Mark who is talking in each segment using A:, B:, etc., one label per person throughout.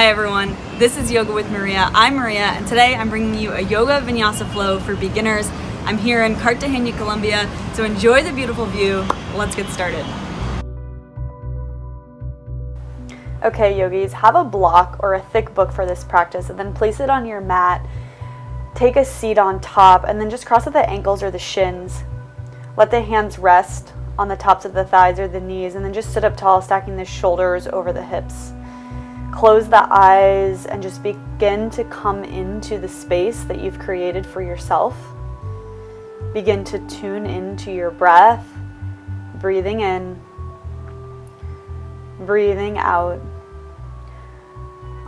A: Hi everyone, this is Yoga with Maria. I'm Maria, and today I'm bringing you a yoga vinyasa flow for beginners. I'm here in Cartagena, Colombia, so enjoy the beautiful view. Let's get started. Okay, yogis, have a block or a thick book for this practice, and then place it on your mat. Take a seat on top, and then just cross at the ankles or the shins. Let the hands rest on the tops of the thighs or the knees, and then just sit up tall, stacking the shoulders over the hips. Close the eyes and just begin to come into the space that you've created for yourself. Begin to tune into your breath, breathing in, breathing out.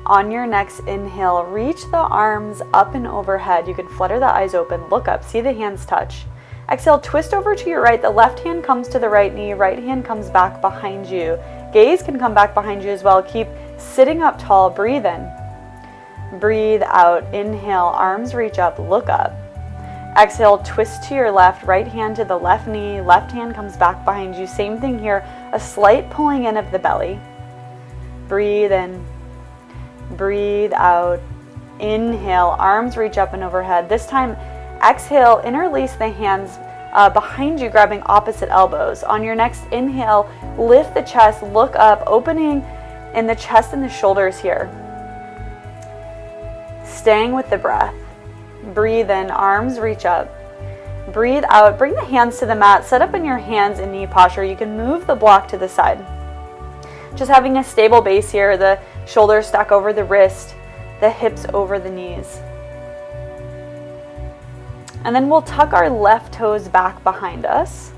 A: On your next inhale, reach the arms up and overhead. You can flutter the eyes open, look up, see the hands touch. Exhale, twist over to your right. The left hand comes to the right knee, right hand comes back behind you. Gaze can come back behind you as well. Keep sitting up tall, breathe in. Breathe out, inhale, arms reach up, look up. Exhale, twist to your left, right hand to the left knee, left hand comes back behind you. Same thing here, a slight pulling in of the belly. Breathe in, breathe out. Inhale, arms reach up and overhead. This time, exhale, interlace the hands behind you, grabbing opposite elbows. On your next inhale, lift the chest, look up, opening in the chest and the shoulders here. Staying with the breath. Breathe in, arms reach up. Breathe out, bring the hands to the mat, set up in your hands in knee posture. You can move the block to the side. Just having a stable base here, the shoulders stack over the wrist, the hips over the knees. And then we'll tuck our left toes back behind us.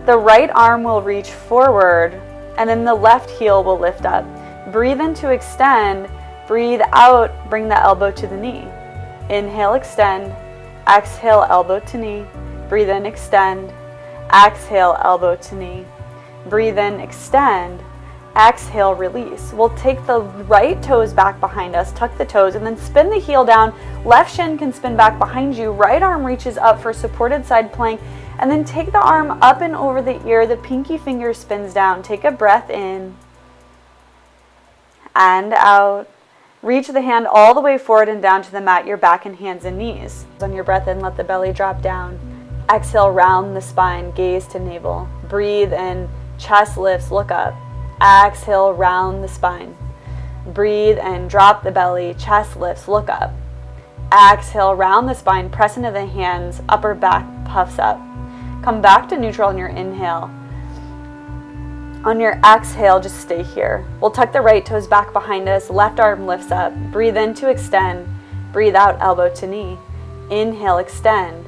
A: The right arm will reach forward, and then the left heel will lift up. Breathe in to extend. Breathe out, bring the elbow to the knee. Inhale, extend. Exhale, elbow to knee. Breathe in, extend. Exhale, elbow to knee. Breathe in, extend. Exhale, release. We'll take the right toes back behind us, tuck the toes, and then spin the heel down. Left shin can spin back behind you. Right arm reaches up for supported side plank. And then take the arm up and over the ear. The pinky finger spins down. Take a breath in and out. Reach the hand all the way forward and down to the mat, your back and hands and knees. On your breath in, let the belly drop down. Exhale, round the spine, gaze to navel. Breathe in, chest lifts, look up. Exhale, round the spine. Breathe and drop the belly, chest lifts, look up. Exhale, round the spine, press into the hands, upper back puffs up. Come back to neutral on your inhale. On your exhale, just stay here. We'll tuck the right toes back behind us, left arm lifts up. Breathe in to extend. Breathe out, elbow to knee. Inhale, extend.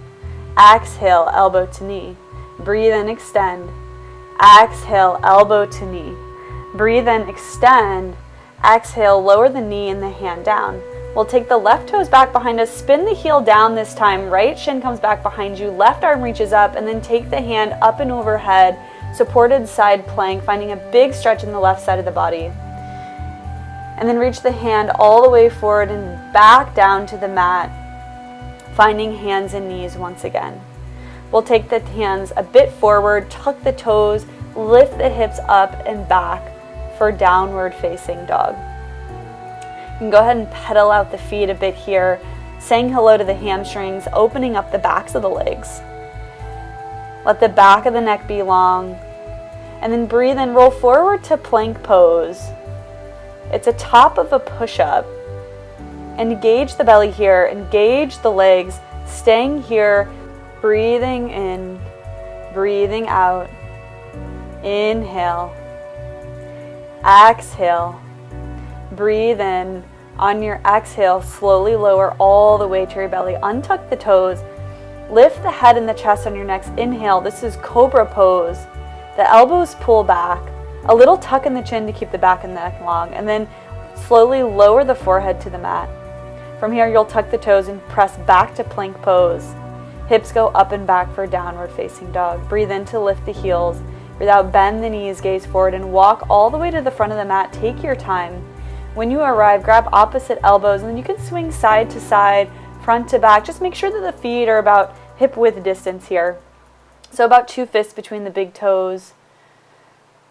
A: Exhale, elbow to knee. Breathe in, extend. Exhale, elbow to knee. Breathe in, extend. Exhale, lower the knee and the hand down. We'll take the left toes back behind us, spin the heel down this time. Right shin comes back behind you, left arm reaches up, and then take the hand up and overhead, supported side plank, finding a big stretch in the left side of the body. And then reach the hand all the way forward and back down to the mat, finding hands and knees once again. We'll take the hands a bit forward, tuck the toes, lift the hips up and back for downward facing dog. You can go ahead and pedal out the feet a bit here, saying hello to the hamstrings, opening up the backs of the legs. Let the back of the neck be long. And then breathe in, roll forward to plank pose. It's a top of a push-up. Engage the belly here, engage the legs, staying here, breathing in, breathing out. Inhale. Exhale. Breathe in. On your exhale, slowly lower all the way to your belly. Untuck the toes. Lift the head and the chest on your next inhale. This is cobra pose. The elbows pull back. A little tuck in the chin to keep the back and the neck long. And then slowly lower the forehead to the mat. From here, you'll tuck the toes and press back to plank pose. Hips go up and back for downward facing dog. Breathe in to lift the heels. Breathe out, bend the knees, gaze forward, and walk all the way to the front of the mat. Take your time. When you arrive, grab opposite elbows, and then you can swing side to side, front to back. Just make sure that the feet are about hip width distance here. So about 2 fists between the big toes.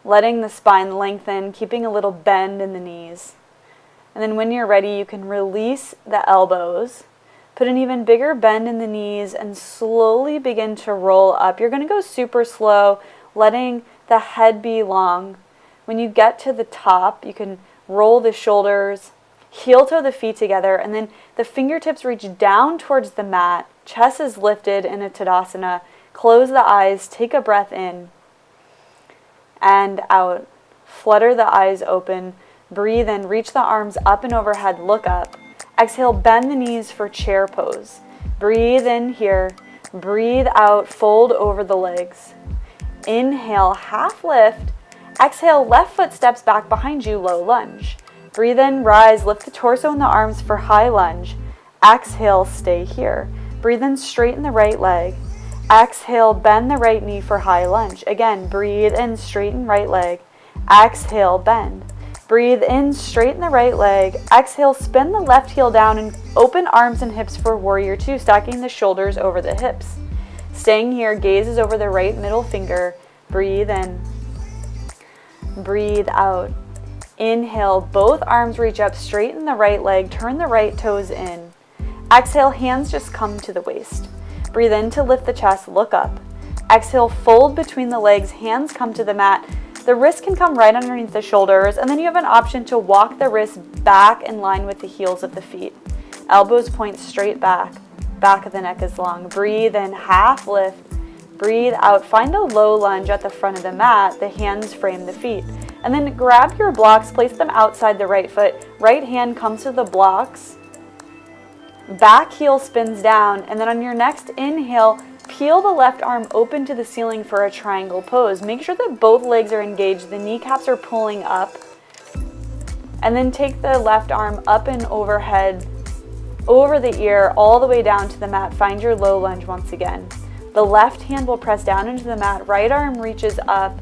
A: letting the spine lengthen, keeping a little bend in the knees. And then when you're ready, you can release the elbows, put an even bigger bend in the knees, and slowly begin to roll up. You're going to go super slow, letting the head be long. When you get to the top, you can roll the shoulders, heel toe the feet together, and then the fingertips reach down towards the mat. Chest is lifted in a Tadasana. Close the eyes, take a breath in and out. Flutter the eyes open. Breathe in, reach the arms up and overhead, look up. Exhale, bend the knees for chair pose. Breathe in here. Breathe out, fold over the legs. Inhale, half lift. Exhale, left foot steps back behind you, low lunge. Breathe in, rise, lift the torso and the arms for high lunge. Exhale, stay here. Breathe in, straighten the right leg. Exhale, bend the right knee for high lunge. Again, breathe in, straighten right leg. Exhale, bend. Breathe in, straighten the right leg. Exhale, spin the left heel down and open arms and hips for warrior two, stacking the shoulders over the hips. Staying here, gaze is over the right middle finger. Breathe in. Breathe out. Inhale, both arms reach up, straighten the right leg, turn the right toes in. Exhale, hands just come to the waist. Breathe in to lift the chest, look up. Exhale, fold between the legs, hands come to the mat. The wrist can come right underneath the shoulders, and then you have an option to walk the wrists back in line with the heels of the feet. Elbows point straight back. Back of the neck is long. Breathe in, half lift. Breathe out. Find a low lunge at the front of the mat. The hands frame the feet. And then grab your blocks, place them outside the right foot. Right hand comes to the blocks. Back heel spins down, and then on your next inhale, peel the left arm open to the ceiling for a triangle pose. Make sure that both legs are engaged, the kneecaps are pulling up. And then take the left arm up and overhead, over the ear, all the way down to the mat. Find your low lunge once again. The left hand will press down into the mat, right arm reaches up.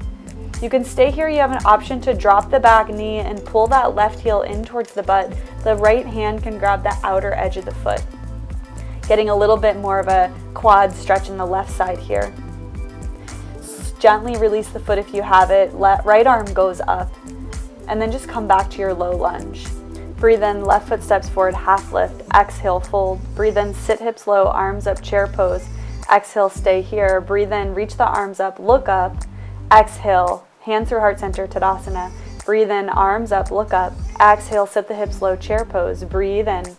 A: You can stay here. You have an option to drop the back knee and pull that left heel in towards the butt. The right hand can grab the outer edge of the foot. Getting a little bit more of a quad stretch in the left side here. Gently release the foot if you have it. Right arm goes up. And then just come back to your low lunge. Breathe in, left foot steps forward, half lift. Exhale, fold. Breathe in, sit hips low, arms up, chair pose. Exhale, stay here. Breathe in, reach the arms up, look up. Exhale, hands through heart center, Tadasana. Breathe in, arms up, look up. Exhale, sit the hips low, chair pose. Breathe in.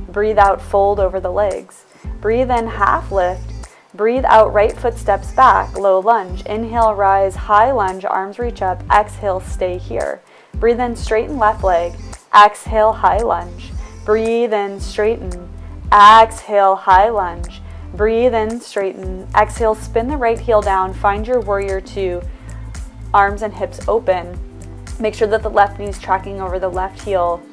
A: Breathe out, fold over the legs. Breathe in, half lift. Breathe out, right foot steps back, low lunge. Inhale, rise, high lunge, arms reach up. Exhale, stay here. Breathe in, straighten left leg. Exhale, high lunge. Breathe in, straighten. Exhale, high lunge. Breathe in, straighten. Exhale, spin the right heel down. Find your warrior two. Arms and hips open. Make sure that the left knee is tracking over the left heel.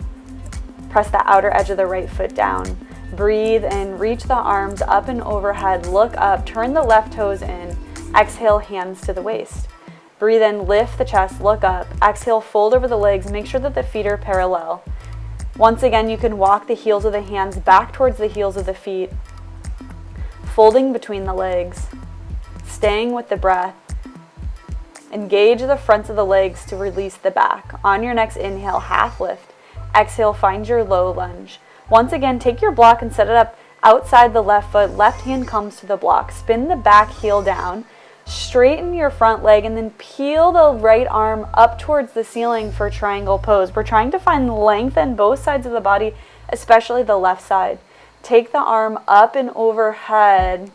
A: Press the outer edge of the right foot down. Breathe in, reach the arms up and overhead, look up, turn the left toes in. Exhale, hands to the waist. Breathe in, lift the chest, look up. Exhale, fold over the legs, make sure that the feet are parallel. Once again, you can walk the heels of the hands back towards the heels of the feet, folding between the legs, staying with the breath. Engage the fronts of the legs to release the back. On your next inhale, half lift. Exhale, find your low lunge. Once again, take your block and set it up outside the left foot. Left hand comes to the block. Spin the back heel down. Straighten your front leg and then peel the right arm up towards the ceiling for triangle pose. We're trying to find length in both sides of the body, especially the left side. Take the arm up and overhead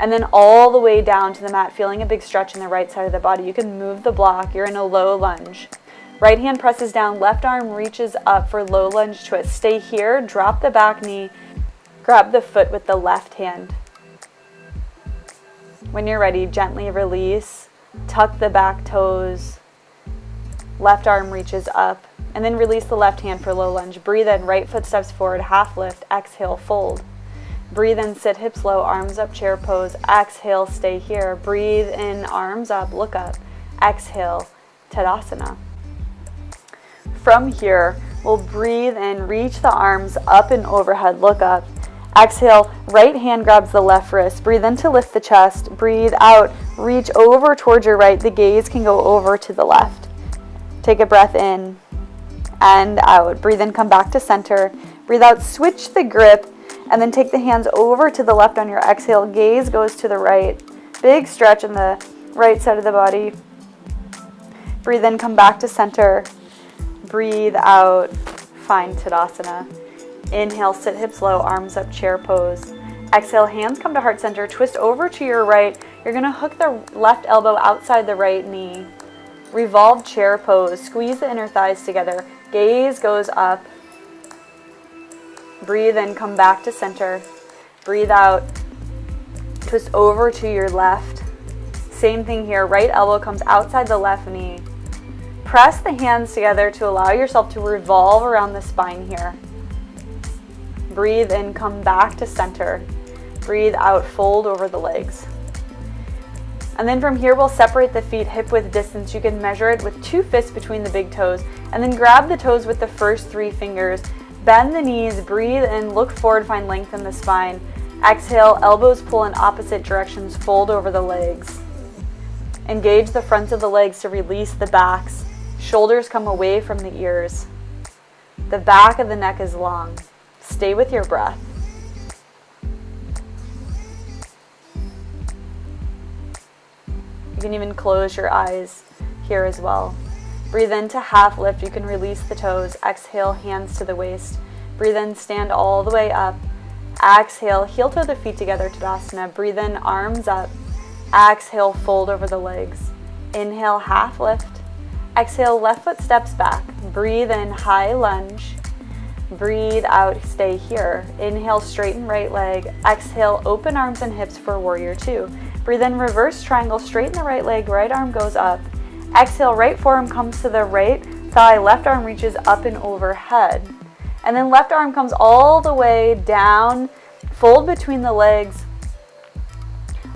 A: and then all the way down to the mat, feeling a big stretch in the right side of the body. You can move the block. You're in a low lunge. Right hand presses down, left arm reaches up for low lunge twist. Stay here, drop the back knee, grab the foot with the left hand. When you're ready, gently release, tuck the back toes, left arm reaches up, and then release the left hand for low lunge. Breathe in, right foot steps forward, half lift, exhale, fold. Breathe in, sit hips low, arms up, chair pose. Exhale, stay here. Breathe in, arms up, look up. Exhale, Tadasana. From here, we'll breathe in, reach the arms up and overhead, look up. Exhale, right hand grabs the left wrist. Breathe in to lift the chest. Breathe out, Reach over towards your right. The gaze can go over to the left. Take a breath in and out. Breathe in, come back to center. Breathe out, switch the grip, and then take the hands over to the left on your exhale. Gaze goes to the right. Big stretch in the right side of the body. Breathe in, come back to center. Breathe out, find Tadasana. Inhale, sit hips low, arms up, chair pose. Exhale, hands come to heart center. Twist over to your right. You're going to hook the left elbow outside the right knee. Revolve chair pose. Squeeze the inner thighs together. Gaze goes up. Breathe in, come back to center. Breathe out. Twist over to your left. Same thing here. Right elbow comes outside the left knee. Press the hands together to allow yourself to revolve around the spine here. Breathe in, come back to center. Breathe out, fold over the legs. And then from here, we'll separate the feet hip width distance. You can measure it with 2 fists between the big toes, and then grab the toes with the first 3 fingers. Bend the knees, breathe in, look forward, find length in the spine. Exhale, elbows pull in opposite directions, fold over the legs. Engage the fronts of the legs to release the backs. Shoulders come away from the ears. The back of the neck is long. Stay with your breath. You can even close your eyes here as well. Breathe into half lift. You can release the toes. Exhale, hands to the waist. Breathe in, stand all the way up. Exhale, heel toe the feet together, Tadasana. Breathe in, arms up. Exhale, fold over the legs. Inhale, half lift. Exhale, left foot steps back. Breathe in, high lunge. Breathe out, stay here. Inhale, straighten right leg. Exhale, open arms and hips for warrior 2. Breathe in, reverse triangle, straighten the right leg, right arm goes up. Exhale, right forearm comes to the right thigh, left arm reaches up and overhead. And then left arm comes all the way down, fold between the legs.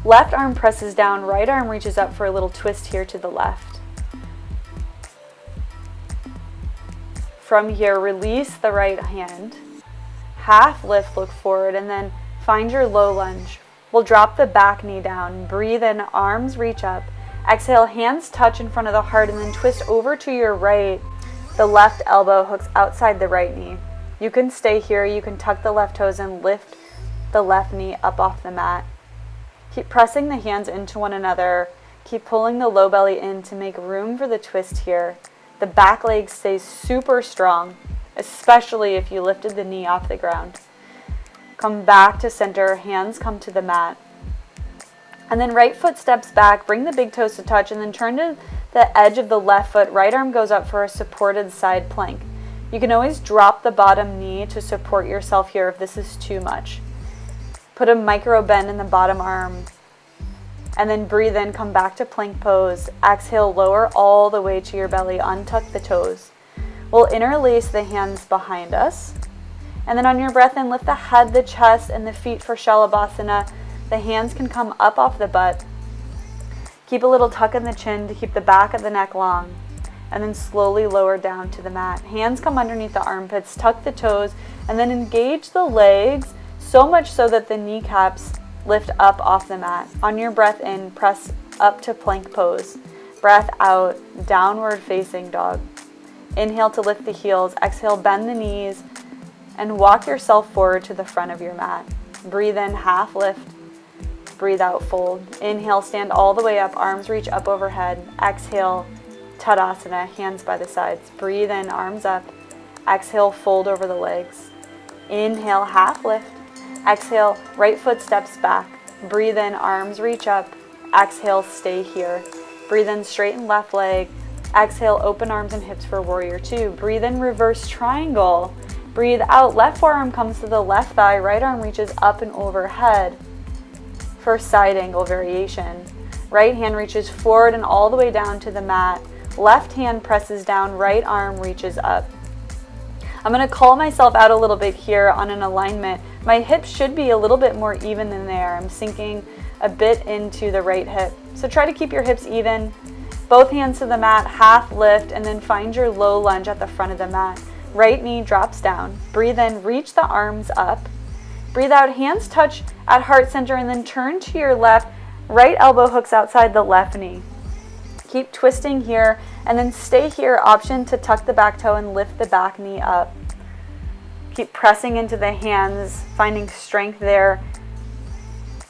A: Left arm presses down, right arm reaches up for a little twist here to the left. From here, release the right hand. Half lift, look forward, and then find your low lunge. We'll drop the back knee down. Breathe in, arms reach up. Exhale, hands touch in front of the heart, and then twist over to your right. The left elbow hooks outside the right knee. You can stay here. You can tuck the left toes and lift the left knee up off the mat. Keep pressing the hands into one another. Keep pulling the low belly in to make room for the twist here. The back leg stays super strong, especially if you lifted the knee off the ground. Come back to center, hands come to the mat. And then right foot steps back, bring the big toes to touch, and then turn to the edge of the left foot. Right arm goes up for a supported side plank. You can always drop the bottom knee to support yourself here if this is too much. Put a micro bend in the bottom arm. And then breathe in, come back to plank pose. Exhale, lower all the way to your belly, untuck the toes. We'll interlace the hands behind us. And then on your breath in, lift the head, the chest, and the feet for Shalabhasana. The hands can come up off the butt. Keep a little tuck in the chin to keep the back of the neck long. And then slowly lower down to the mat. Hands come underneath the armpits, tuck the toes, and then engage the legs so much so that the kneecaps lift up off the mat. On your breath in, press up to plank pose. Breath out, downward facing dog. Inhale to lift the heels. Exhale, bend the knees and walk yourself forward to the front of your mat. Breathe in, half lift. Breathe out, fold. Inhale, stand all the way up, arms reach up overhead. Exhale, Tadasana, hands by the sides. Breathe in, arms up. Exhale, fold over the legs. Inhale, half lift. Exhale, right foot steps back. Breathe in, arms reach up. Exhale, stay here. Breathe in, straighten left leg. Exhale, open arms and hips for warrior 2. Breathe in, reverse triangle. Breathe out, left forearm comes to the left thigh, right arm reaches up and overhead for side angle variation. Right hand reaches forward and all the way down to the mat. Left hand presses down, right arm reaches up. I'm going to call myself out a little bit here on an alignment. My hips should be a little bit more even than they are. I'm sinking a bit into the right hip. So try to keep your hips even. Both hands to the mat, half lift, and then find your low lunge at the front of the mat. Right knee drops down. Breathe in, reach the arms up. Breathe out, hands touch at heart center, and then turn to your left. Right elbow hooks outside the left knee. Keep twisting here, and then stay here. Option to tuck the back toe and lift the back knee up. Keep pressing into the hands, finding strength there.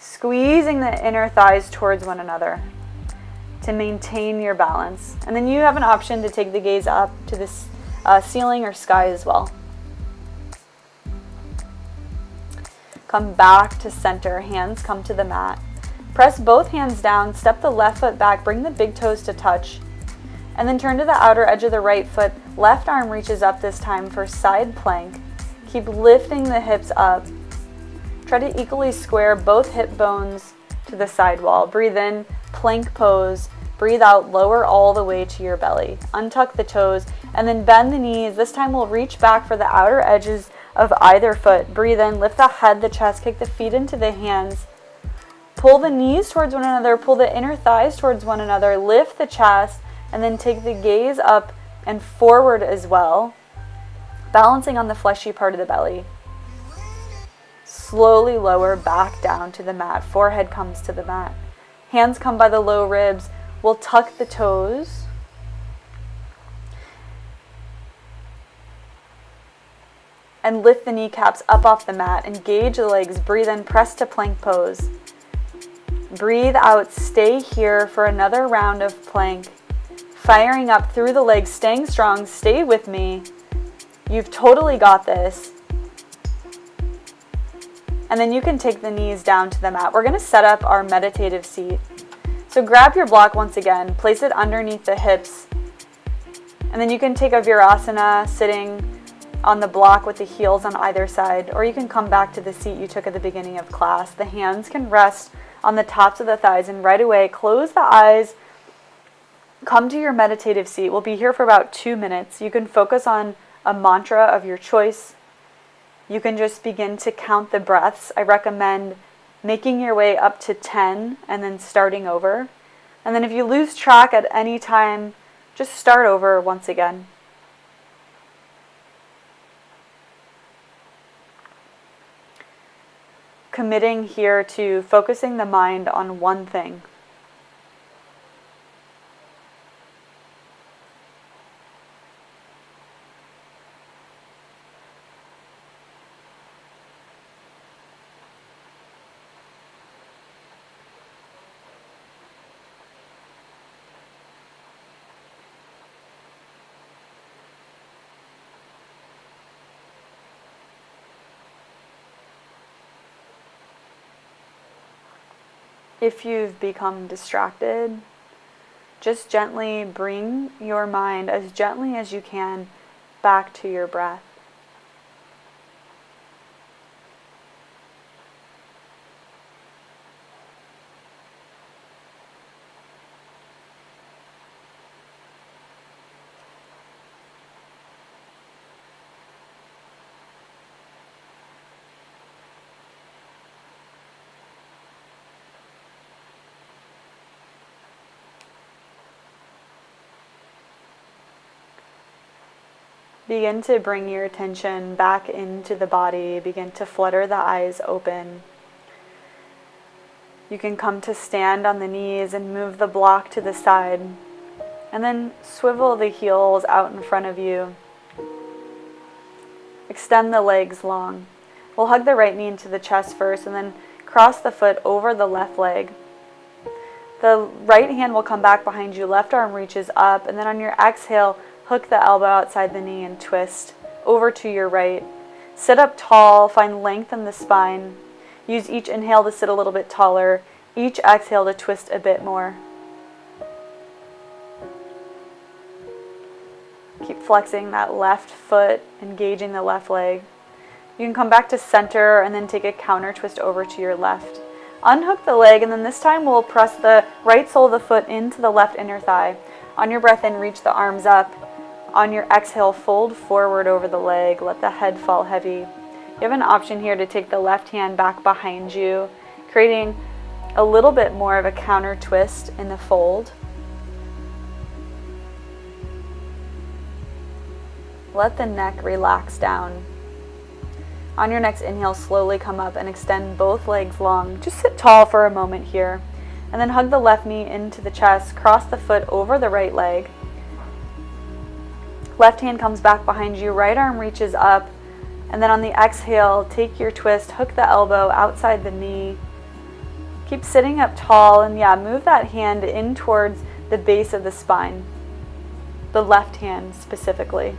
A: Squeezing the inner thighs towards one another to maintain your balance. And then you have an option to take the gaze up to the ceiling or sky as well. Come back to center, hands come to the mat. Press both hands down, step the left foot back, bring the big toes to touch. And then turn to the outer edge of the right foot. Left arm reaches up this time for side plank. Keep lifting the hips up. Try to equally square both hip bones to the side wall. Breathe in, plank pose. Breathe out, lower all the way to your belly. Untuck the toes and then bend the knees. This time we'll reach back for the outer edges of either foot. Breathe in, lift the head, the chest, kick the feet into the hands. Pull the knees towards one another, pull the inner thighs towards one another, lift the chest, and then take the gaze up and forward as well, balancing on the fleshy part of the belly. Slowly lower back down to the mat. Forehead comes to the mat. Hands come by the low ribs. We'll tuck the toes. And lift the kneecaps up off the mat. Engage the legs. Breathe in, press to plank pose. Breathe out, stay here for another round of plank. Firing up through the legs, staying strong. Stay with me. You've totally got this. And then you can take the knees down to the mat. We're going to set up our meditative seat. So grab your block once again, place it underneath the hips. And then you can take a Virasana sitting on the block with the heels on either side, or you can come back to the seat you took at the beginning of class. The hands can rest on the tops of the thighs, and right away, close the eyes. Come to your meditative seat. We'll be here for about 2 minutes. You can focus on a mantra of your choice. You can just begin to count the breaths. I recommend making your way up to 10 and then starting over. And then if you lose track at any time, just start over once again. Committing here to focusing the mind on one thing. If you've become distracted, just gently bring your mind as gently as you can back to your breath. Begin to bring your attention back into the body. Begin to flutter the eyes open. You can come to stand on the knees and move the block to the side. And then swivel the heels out in front of you. Extend the legs long. We'll hug the right knee into the chest first and then cross the foot over the left leg. The right hand will come back behind you. Left arm reaches up, and then on your exhale, hook the elbow outside the knee and twist over to your right. Sit up tall, find length in the spine. Use each inhale to sit a little bit taller, each exhale to twist a bit more. Keep flexing that left foot, engaging the left leg. You can come back to center and then take a counter twist over to your left. Unhook the leg, and then this time we'll press the right sole of the foot into the left inner thigh. On your breath in, reach the arms up. On your exhale, fold forward over the leg. Let the head fall heavy. You have an option here to take the left hand back behind you, creating a little bit more of a counter twist in the fold. Let the neck relax down. On your next inhale, slowly come up and extend both legs long. Just sit tall for a moment here. And then hug the left knee into the chest, cross the foot over the right leg. Left hand comes back behind you, right arm reaches up, and then on the exhale, take your twist, hook the elbow outside the knee. Keep sitting up tall, and move that hand in towards the base of the spine, the left hand specifically.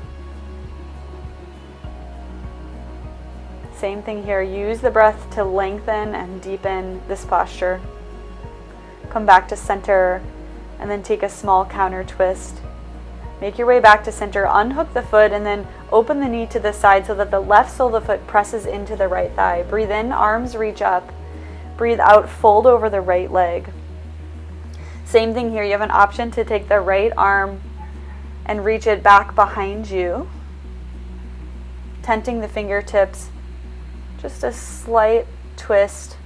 A: Same thing here, use the breath to lengthen and deepen this posture. Come back to center, and then take a small counter twist. Make your way back to center, unhook the foot, and then open the knee to the side so that the left sole of the foot presses into the right thigh. Breathe in, arms reach up. Breathe out, fold over the right leg. Same thing here, you have an option to take the right arm and reach it back behind you, tenting the fingertips, just a slight twist.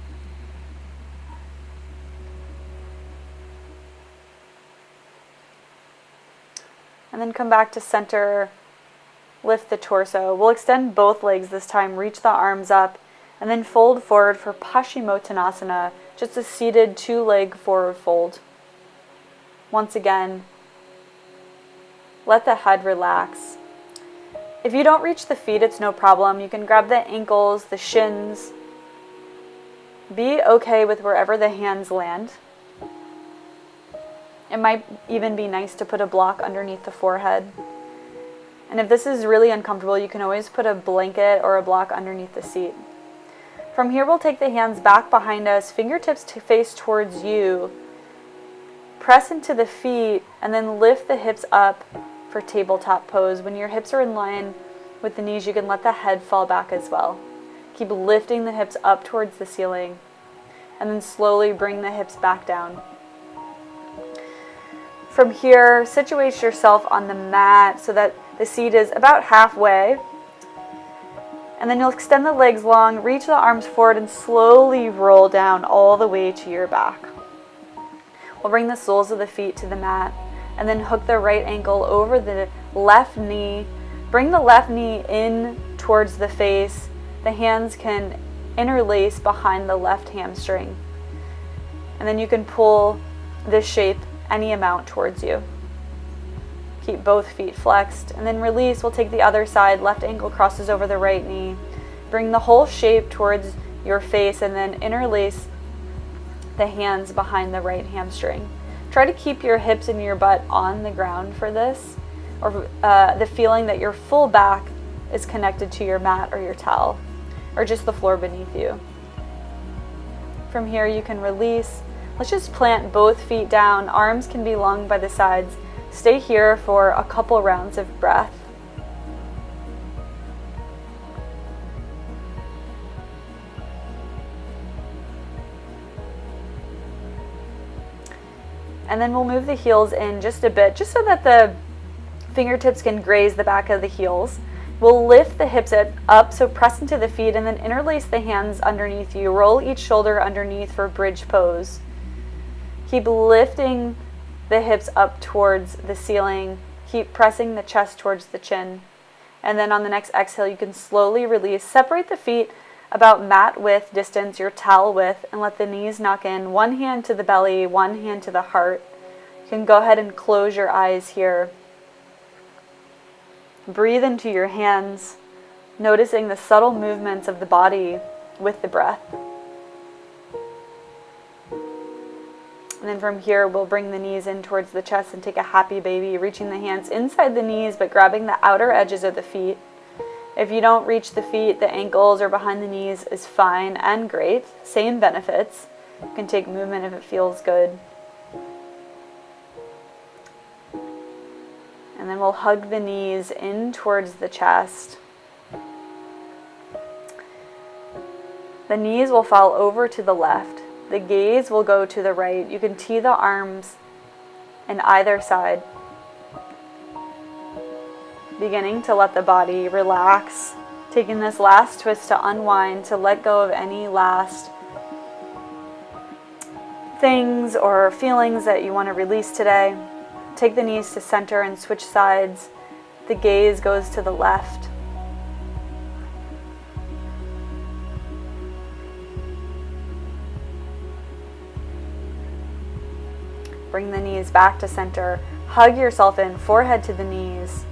A: And then come back to center, lift the torso. We'll extend both legs this time, reach the arms up, and then fold forward for Paschimottanasana, just a seated 2-leg forward fold. Once again, let the head relax. If you don't reach the feet, it's no problem. You can grab the ankles, the shins. Be okay with wherever the hands land. It might even be nice to put a block underneath the forehead. And if this is really uncomfortable, you can always put a blanket or a block underneath the seat. From here, we'll take the hands back behind us, fingertips to face towards you. Press into the feet, and then lift the hips up for tabletop pose. When your hips are in line with the knees, you can let the head fall back as well. Keep lifting the hips up towards the ceiling, and then slowly bring the hips back down. From here, situate yourself on the mat so that the seat is about halfway. And then you'll extend the legs long, reach the arms forward, and slowly roll down all the way to your back. We'll bring the soles of the feet to the mat, and then hook the right ankle over the left knee. Bring the left knee in towards the face. The hands can interlace behind the left hamstring. And then you can pull this shape any amount towards you. Keep both feet flexed, and then release. We'll take the other side. Left ankle crosses over the right knee. Bring the whole shape towards your face, and then interlace the hands behind the right hamstring. Try to keep your hips and your butt on the ground for this, or the feeling that your full back is connected to your mat or your towel, or just the floor beneath you. From here, you can release. Let's just plant both feet down. Arms can be long by the sides. Stay here for a couple rounds of breath. And then we'll move the heels in just a bit, just so that the fingertips can graze the back of the heels. We'll lift the hips up, so press into the feet, and then interlace the hands underneath you. Roll each shoulder underneath for bridge pose. Keep lifting the hips up towards the ceiling. Keep pressing the chest towards the chin. And then on the next exhale, you can slowly release. Separate the feet about mat width distance, your towel width, and let the knees knock in. One hand to the belly, one hand to the heart. You can go ahead and close your eyes here. Breathe into your hands, noticing the subtle movements of the body with the breath. And then from here, we'll bring the knees in towards the chest and take a happy baby, reaching the hands inside the knees, but grabbing the outer edges of the feet. If you don't reach the feet, the ankles or behind the knees is fine and great. Same benefits. You can take movement if it feels good. And then we'll hug the knees in towards the chest. The knees will fall over to the left. The gaze will go to the right. You can tee the arms in either side. Beginning to let the body relax. Taking this last twist to unwind, to let go of any last things or feelings that you want to release today. Take the knees to center and switch sides. The gaze goes to the left. Bring the knees back to center. Hug yourself in, forehead to the knees.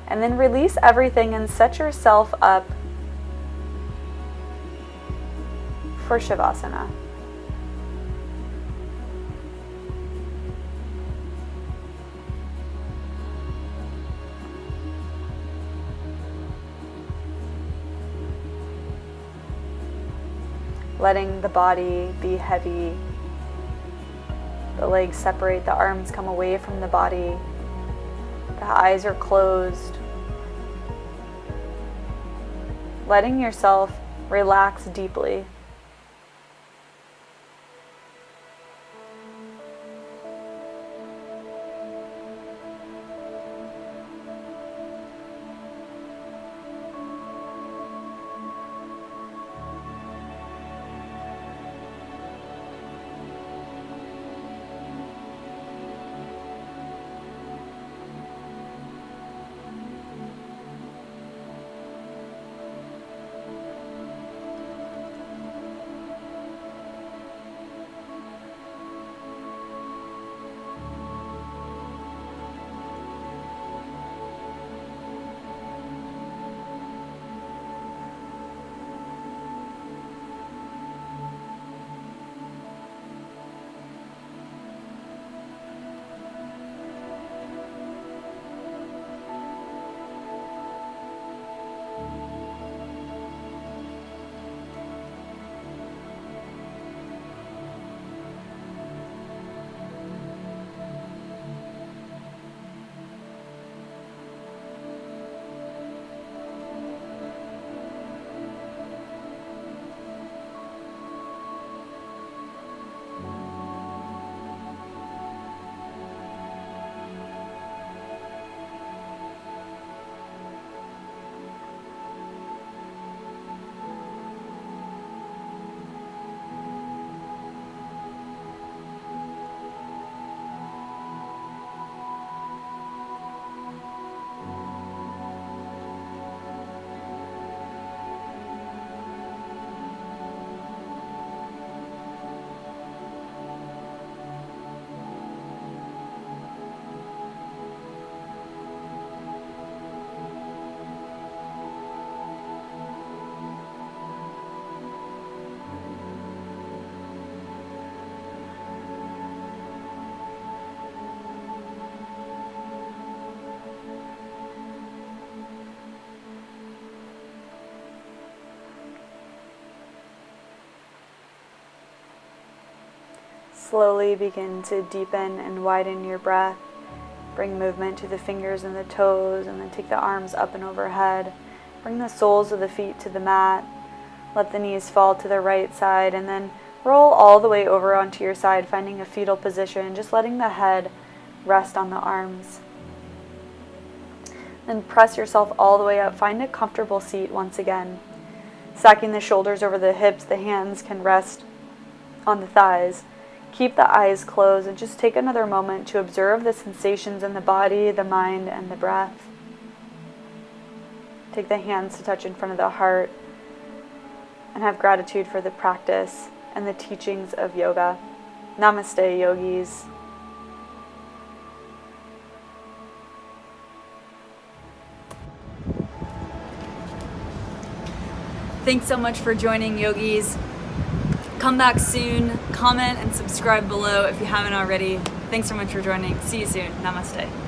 A: And then release everything and set yourself up for Shavasana. Letting the body be heavy. The legs separate, the arms come away from the body. The eyes are closed. Letting yourself relax deeply. Slowly begin to deepen and widen your breath. Bring movement to the fingers and the toes, and then take the arms up and overhead. Bring the soles of the feet to the mat. Let the knees fall to the right side, and then roll all the way over onto your side, finding a fetal position, just letting the head rest on the arms. Then press yourself all the way up. Find a comfortable seat once again. Stacking the shoulders over the hips, the hands can rest on the thighs. Keep the eyes closed and just take another moment to observe the sensations in the body, the mind, and the breath. Take the hands to touch in front of the heart and have gratitude for the practice and the teachings of yoga. Namaste, yogis. Thanks so much for joining, yogis. Come back soon, comment and subscribe below if you haven't already. Thanks so much for joining. See you soon. Namaste.